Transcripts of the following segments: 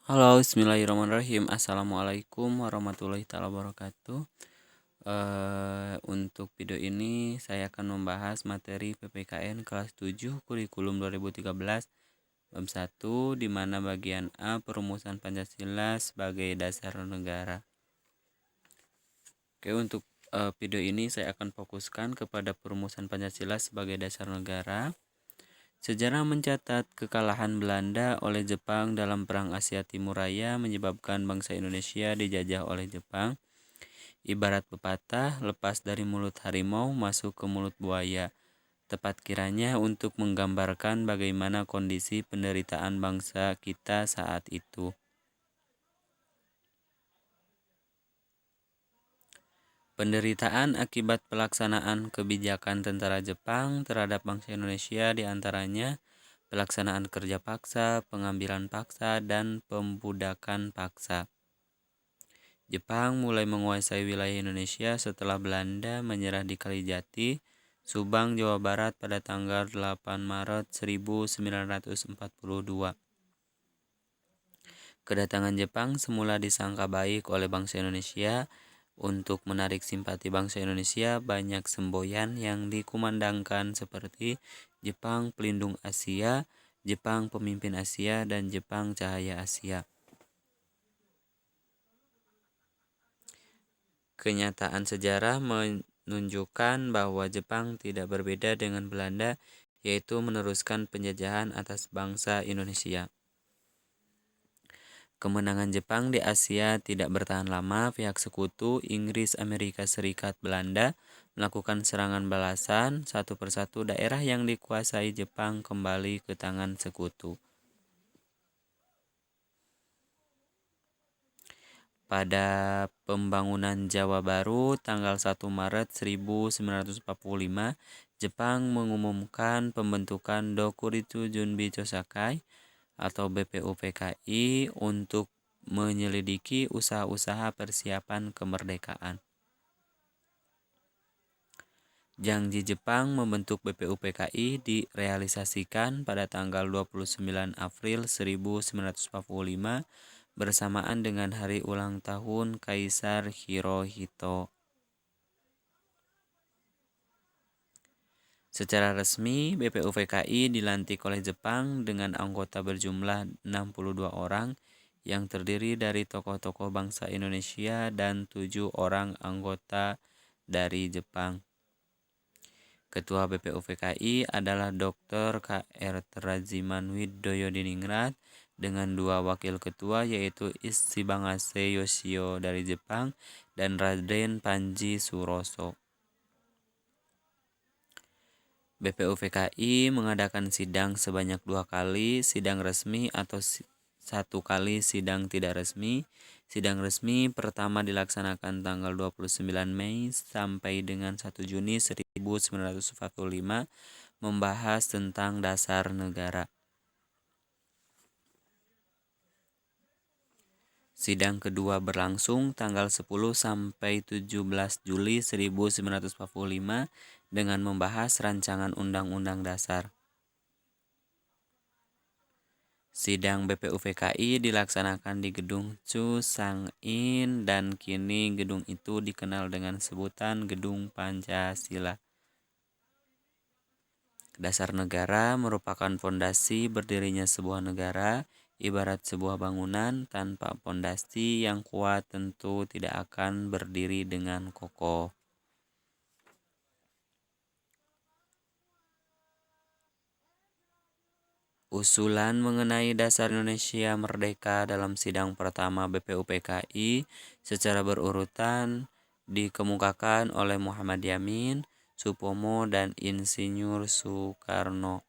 Halo, bismillahirrahmanirrahim. Assalamualaikum warahmatullahi taala wabarakatuh. Untuk video ini saya akan membahas materi PPKN kelas 7 kurikulum 2013 bab 1 di mana bagian A perumusan Pancasila sebagai dasar negara. Oke, untuk video ini saya akan fokuskan kepada perumusan Pancasila sebagai dasar negara. Sejarah mencatat kekalahan Belanda oleh Jepang dalam Perang Asia Timur Raya menyebabkan bangsa Indonesia dijajah oleh Jepang. Ibarat pepatah, lepas dari mulut harimau masuk ke mulut buaya. Tepat kiranya untuk menggambarkan bagaimana kondisi penderitaan bangsa kita saat itu. Penderitaan akibat pelaksanaan kebijakan tentara Jepang terhadap bangsa Indonesia diantaranya pelaksanaan kerja paksa, pengambilan paksa, dan pembudakan paksa. Jepang mulai menguasai wilayah Indonesia setelah Belanda menyerah di Kalijati, Subang, Jawa Barat pada tanggal 8 Maret 1942. Kedatangan Jepang semula disangka baik oleh bangsa Indonesia. Untuk menarik simpati bangsa Indonesia, banyak semboyan yang dikumandangkan seperti Jepang Pelindung Asia, Jepang Pemimpin Asia, dan Jepang Cahaya Asia. Kenyataan sejarah menunjukkan bahwa Jepang tidak berbeda dengan Belanda, yaitu meneruskan penjajahan atas bangsa Indonesia. Kemenangan Jepang di Asia tidak bertahan lama. Pihak sekutu Inggris, Amerika Serikat, Belanda melakukan serangan balasan. Satu persatu daerah yang dikuasai Jepang kembali ke tangan sekutu. Pada pembangunan Jawa Baru tanggal 1 Maret 1945, Jepang mengumumkan pembentukan Dokuritsu Junbi Chosakai atau BPUPKI untuk menyelidiki usaha-usaha persiapan kemerdekaan. Janji Jepang membentuk BPUPKI direalisasikan pada tanggal 29 April 1945 bersamaan dengan hari ulang tahun Kaisar Hirohito. Secara resmi, BPUPKI dilantik oleh Jepang dengan anggota berjumlah 62 orang yang terdiri dari tokoh-tokoh bangsa Indonesia dan 7 orang anggota dari Jepang. Ketua BPUPKI adalah Dr. K.R. Terajiman Widoyodiningrat dengan 2 wakil ketua yaitu Issibangase Yoshio dari Jepang dan Raden Panji Suroso. BPUPKI mengadakan sidang sebanyak 2 kali, sidang resmi atau 1 kali sidang tidak resmi. Sidang resmi pertama dilaksanakan tanggal 29 Mei sampai dengan 1 Juni 1945 membahas tentang dasar negara. Sidang kedua berlangsung tanggal 10 sampai 17 Juli 1945 dengan membahas rancangan Undang-Undang Dasar. Sidang BPUPKI dilaksanakan di Gedung Chu Sang-in dan kini gedung itu dikenal dengan sebutan Gedung Pancasila. Dasar negara merupakan fondasi berdirinya sebuah negara. Ibarat sebuah bangunan, tanpa fondasi yang kuat tentu tidak akan berdiri dengan kokoh. Usulan mengenai dasar Indonesia merdeka dalam sidang pertama BPUPKI secara berurutan dikemukakan oleh Muhammad Yamin, Supomo, dan Insinyur Soekarno.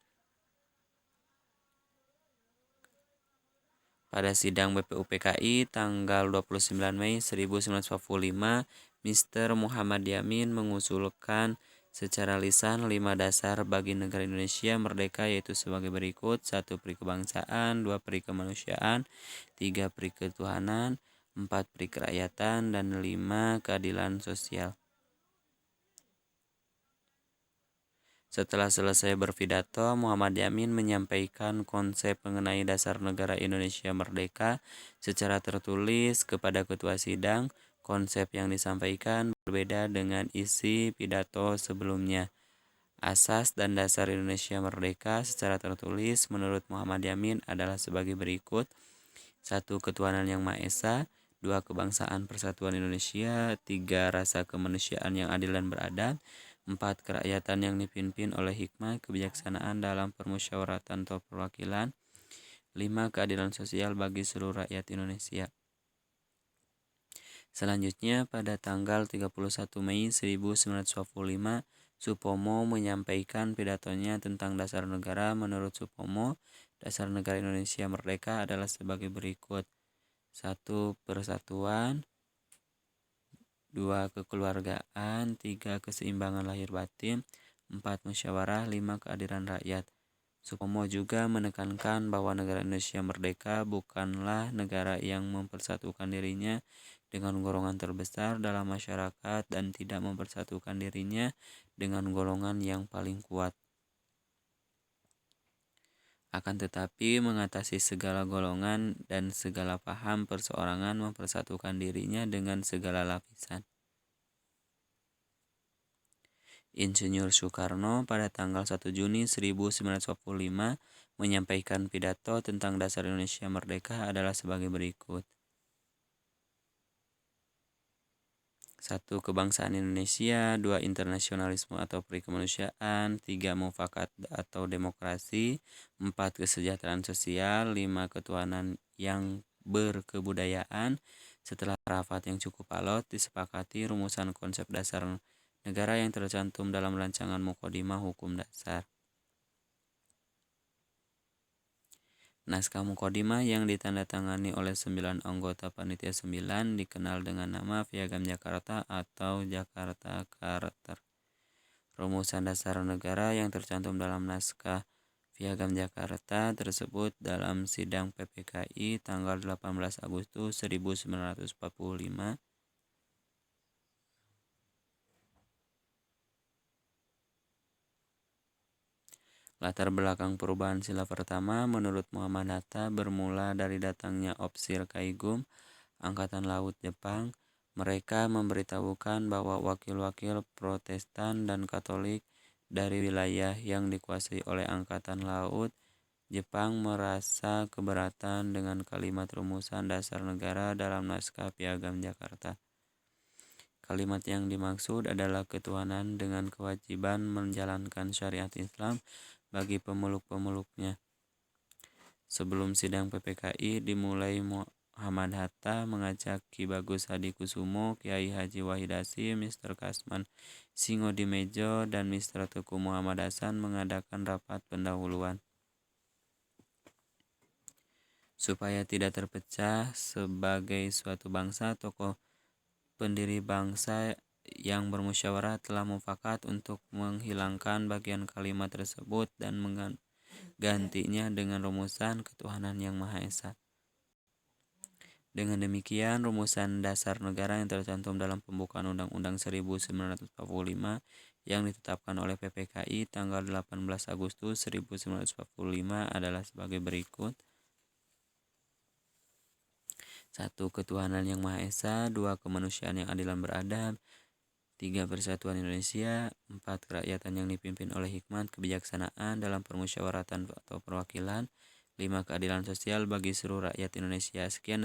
Pada sidang BPUPKI tanggal 29 Mei 1945, Mr. Muhammad Yamin mengusulkan secara lisan 5 dasar bagi negara Indonesia merdeka yaitu sebagai berikut: 1. Peri kebangsaan, 2. Peri kemanusiaan, 3. Peri ketuhanan, 4. Peri kerakyatan, dan 5. Keadilan sosial. Setelah selesai berpidato, Muhammad Yamin menyampaikan konsep mengenai dasar negara Indonesia merdeka secara tertulis kepada ketua sidang. Konsep yang disampaikan berbeda dengan isi pidato sebelumnya. Asas dan dasar Indonesia merdeka secara tertulis menurut Muhammad Yamin adalah sebagai berikut. 1. Ketuhanan Yang Maha Esa. 2. Kebangsaan Persatuan Indonesia. 3. Rasa kemanusiaan yang adil dan beradab. 4. Kerakyatan yang dipimpin oleh hikmah kebijaksanaan dalam permusyawaratan atau perwakilan. 5. Keadilan sosial bagi seluruh rakyat Indonesia. Selanjutnya, pada tanggal 31 Mei 1945, Supomo menyampaikan pidatonya tentang dasar negara. Menurut Supomo, dasar negara Indonesia merdeka adalah sebagai berikut. 1. Persatuan. 2. Kekeluargaan. 3. Keseimbangan lahir batin. 4. Musyawarah. 5. Keadilan rakyat. Supomo juga menekankan bahwa negara Indonesia merdeka bukanlah negara yang mempersatukan dirinya dengan golongan terbesar dalam masyarakat dan tidak mempersatukan dirinya dengan golongan yang paling kuat. Akan tetapi mengatasi segala golongan dan segala paham perseorangan mempersatukan dirinya dengan segala lapisan. Insinyur Soekarno pada tanggal 1 Juni 1945 menyampaikan pidato tentang dasar Indonesia merdeka adalah sebagai berikut. 1. Kebangsaan Indonesia. 2. Internasionalisme atau perikemanusiaan. 3. Mufakat atau demokrasi. 4. Kesejahteraan sosial. 5. Ketuhanan yang berkebudayaan. Setelah rapat yang cukup alot, disepakati rumusan konsep dasar negara yang tercantum dalam rancangan Mukhodimah Hukum Dasar. Naskah Mukhodimah yang ditandatangani oleh 9 anggota Panitia 9 dikenal dengan nama Piagam Jakarta atau Jakarta Charter. Rumusan dasar negara yang tercantum dalam naskah Piagam Jakarta tersebut dalam sidang PPKI tanggal 18 Agustus 1945. Latar belakang perubahan sila pertama menurut Muhammad Hatta bermula dari datangnya Opsir Kaigum, Angkatan Laut Jepang. Mereka memberitahukan bahwa wakil-wakil Protestan dan Katolik dari wilayah yang dikuasai oleh Angkatan Laut Jepang merasa keberatan dengan kalimat rumusan dasar negara dalam naskah Piagam Jakarta. Kalimat yang dimaksud adalah ketuhanan dengan kewajiban menjalankan syariat Islam bagi pemeluk-pemeluknya. Sebelum sidang PPKI dimulai, Muhammad Hatta mengajak Ki Bagus Hadikusumo, Kiai Haji Wahid Hasyim, Mr. Kasman Singodimejo, dan Mr. Teguh Muhammad Hasan mengadakan rapat pendahuluan. Supaya tidak terpecah sebagai suatu bangsa, tokoh pendiri bangsa yang bermusyawarah telah mufakat untuk menghilangkan bagian kalimat tersebut dan menggantinya dengan rumusan ketuhanan yang Maha Esa. Dengan demikian, rumusan dasar negara yang tercantum dalam pembukaan Undang-Undang 1945 yang ditetapkan oleh PPKI tanggal 18 Agustus 1945 adalah sebagai berikut. 1. Ketuhanan yang Maha Esa. 2. Kemanusiaan yang adil dan beradab. 3. Persatuan Indonesia. 4. Kerakyatan yang dipimpin oleh hikmat kebijaksanaan dalam permusyawaratan atau perwakilan. 5. Keadilan sosial bagi seluruh rakyat Indonesia. Sekian